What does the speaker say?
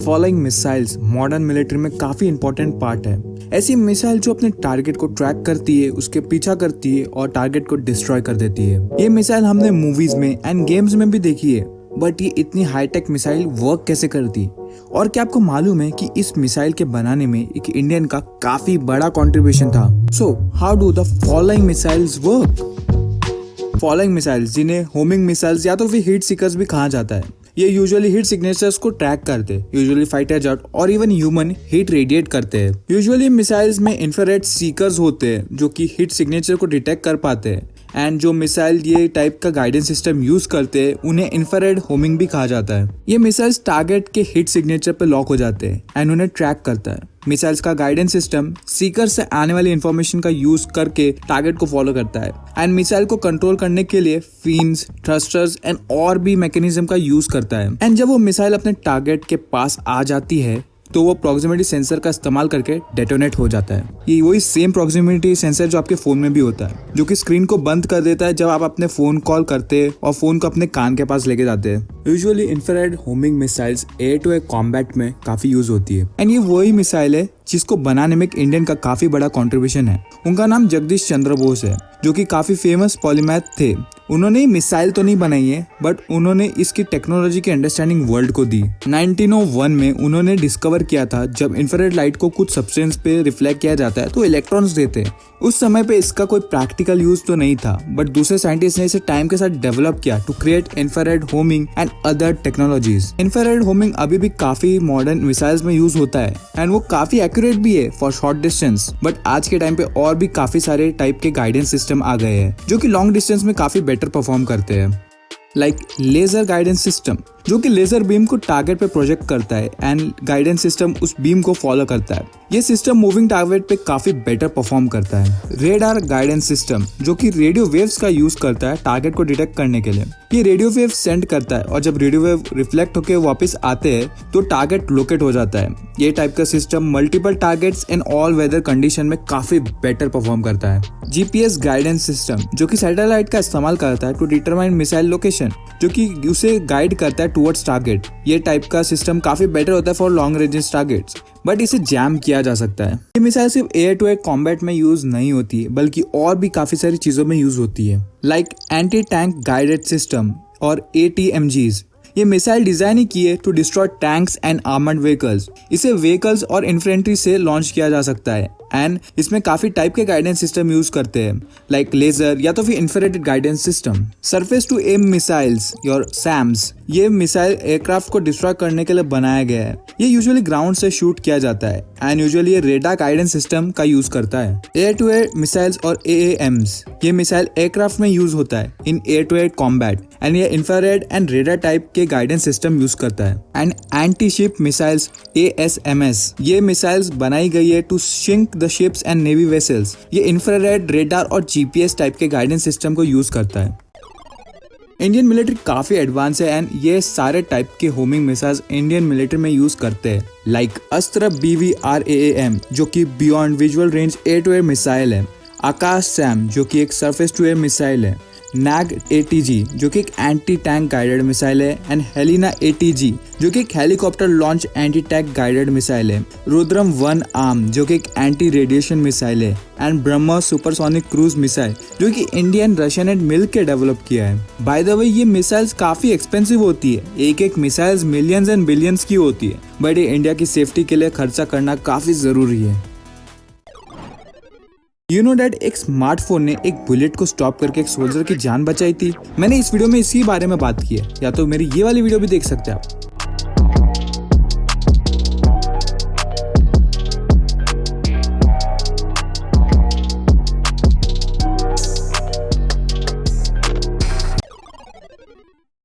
Following missiles modern military में काफी important part है। ऐसी मिसाइल जो अपने टारगेट को ट्रैक करती है, उसके पीछा करती है और टारगेट को डिस्ट्रॉय कर देती है। ये मिसाइल हमने मूवीज में एंड गेम्स में भी देखी है, बट ये इतनी हाईटेक मिसाइल वर्क कैसे करती? और क्या आपको मालूम है कि इस मिसाइल के बनाने में एक इंडियन का काफी बड़ा कंट्रीब्यूशन था? So how do the following missiles work? Following missiles, जिन्हें होमिंग मिसाइल्स या तो फिर हीट सीकर्स भी कहा जाता है, ये यूजुअली हीट सिग्नेचर्स को ट्रैक करते हैं, यूजुअली फाइटर जेट और इवन ह्यूमन हीट रेडिएट करते हैं। यूजुअली मिसाइल्स में इंफ्रारेड सीकर्स होते हैं जो कि हीट सिग्नेचर को डिटेक्ट कर पाते हैं, एंड जो मिसाइल ये टाइप का गाइडेंस सिस्टम यूज करते हैं उन्हें इंफ्रारेड होमिंग भी कहा जाता है। ये मिसाइल्स टारगेट के हीट सिग्नेचर पे लॉक हो जाते हैं एंड उन्हें ट्रैक करता है। मिसाइल्स का गाइडेंस सिस्टम सीकर से आने वाली इंफॉर्मेशन का यूज करके टारगेट को फॉलो करता है एंड मिसाइल को कंट्रोल करने के लिए फिन्स, थ्रस्टर्स एंड और भी मैकेनिज्म का यूज करता है। एंड जब वो मिसाइल अपने टारगेट के पास आ जाती है तो वो प्रॉक्सिमिटी सेंसर का इस्तेमाल करके डेटोनेट हो जाता है। ये वही सेम प्रॉक्सिमिटी सेंसर जो आपके फोन में भी होता है, जो कि स्क्रीन को बंद कर देता है जब आप अपने फोन कॉल करते हैं और फोन को अपने कान के पास लेके जाते हैं। Usually infrared homing missiles air to air combat में काफी यूज होती है एंड ये वही मिसाइल है जिसको बनाने में एक इंडियन का काफी बड़ा कंट्रीब्यूशन है। उनका नाम जगदीश चंद्र बोस है, जो कि काफी फेमस पॉलीमैथ थे। उन्होंने मिसाइल तो नहीं बनाई है, बट उन्होंने इसकी टेक्नोलॉजी की अंडरस्टैंडिंग वर्ल्ड को दी। 1901 में उन्होंने डिस्कवर किया था जब इंफ्रारेड लाइट को कुछ सब्सटेंस पे रिफ्लेक्ट किया जाता है तो इलेक्ट्रॉन्स देते हैं। उस समय पे इसका कोई प्रैक्टिकल यूज तो नहीं था, बट दूसरे साइंटिस्ट ने इसे टाइम के साथ डेवलप किया to create infrared homing and other technologies. Infrared homing अभी भी काफी मॉडर्न मिसाइल्स में यूज होता है एंड वो काफी एक्यूरेट भी है फॉर शॉर्ट डिस्टेंस। बट आज के टाइम पे और भी काफी सारे टाइप के गाइडेंस सिस्टम आ गए हैं जो कि लॉन्ग डिस्टेंस में काफी बेटर परफॉर्म करते हैं। लाइक लेजर गाइडेंस सिस्टम, जो कि लेजर बीम को टारगेट पे प्रोजेक्ट करता है एंड गाइडेंस सिस्टम उस बीम को फॉलो करता है। ये सिस्टम मूविंग टारगेट पे काफी बेटर परफॉर्म करता है। रेडार गाइडेंस सिस्टम, जो कि रेडियो वेव्स का यूज करता है टारगेट को डिटेक्ट करने के लिए। ये रेडियो वेव सेंड करता है और जब रेडियो वेव रिफ्लेक्ट होकर वापस आते हैं तो टारगेट लोकेट हो जाता है। ये टाइप का system multiple targets in all weather condition में काफी बेटर परफॉर्म करता है। जीपीएस गाइडेंस सिस्टम, जो कि सैटेलाइट का इस्तेमाल करता है टू डिटरमाइन मिसाइल लोकेशन, जो कि उसे गाइड करता है टुवर्ड्स टारगेट। ये टाइप का सिस्टम काफी बेटर होता है for long range targets, but इसे जैम किया जा सकता है। ये मिसाइल सिर्फ एयर टू एयर कॉम्बैट में यूज नहीं होती है, बल्कि और भी काफी सारी चीजों में यूज होती है, like anti tank guided system और ATMGs। ये मिसाइल डिजाइन ही की है to destroy tanks and armoured vehicles. इसे व्हीकल्स और इन्फेंट्री से लॉन्च किया जा सकता है एंड इसमें काफी टाइप के गाइडेंस सिस्टम यूज करते हैं, लाइक लेजर या तो फिर infrared guidance system. Surface to air missiles or SAMs, ये मिसाइल एयरक्राफ्ट को डिस्ट्रॉय करने के लिए बनाया गया है। ये यूजुअली ग्राउंड से शूट किया जाता है एंड यूजुअली ये रेडार गाइडेंस सिस्टम का यूज करता है। एयर टू एयर मिसाइल्स और AAMs, ये मिसाइल एयरक्राफ्ट में यूज होता है in air to air combat and ये इंफ्रारेड एंड रेडार टाइप के गाइडेंस सिस्टम यूज करता है। And anti ship missiles ASMS, ये मिसाइल्स बनाई गई है to sink the ships and navy vessels. ये इंफ्रारेड, रेडार और GPS टाइप के गाइडेंस सिस्टम को यूज करता है। इंडियन मिलिट्री काफी एडवांस है एंड ये सारे टाइप के होमिंग मिसाइल्स इंडियन मिलिट्री में यूज करते हैं, लाइक अस्त्र BVRAAM, जो कि beyond visual range air to air missile है। आकाश सैम, जो कि एक सरफेस टू एयर मिसाइल है। नैग ATG, जो कि एक एंटी टैंक गाइडेड मिसाइल है एंड हेलिना ATG, जो कि एक helicopter launch anti tank guided missile है। रुद्रम 1 आर्म, जो कि एक एंटी रेडिएशन मिसाइल है and BrahMos supersonic cruise missile, जो कि इंडियन रशियन एंड मिल के डेवलप किया है। बाय द वे, ये मिसाइल्स काफी एक्सपेंसिव होती है, एक मिसाइल्स मिलियंस एंड बिलियंस की होती है, बट ये इंडिया की सेफ्टी के लिए खर्चा करना काफी जरूरी है। यू नो डैट, एक स्मार्टफोन ने एक बुलेट को स्टॉप करके एक सोल्जर की जान बचाई थी। मैंने इस वीडियो में इसी बारे में बात की है, या तो मेरी ये वाली वीडियो भी देख सकते हैं आप।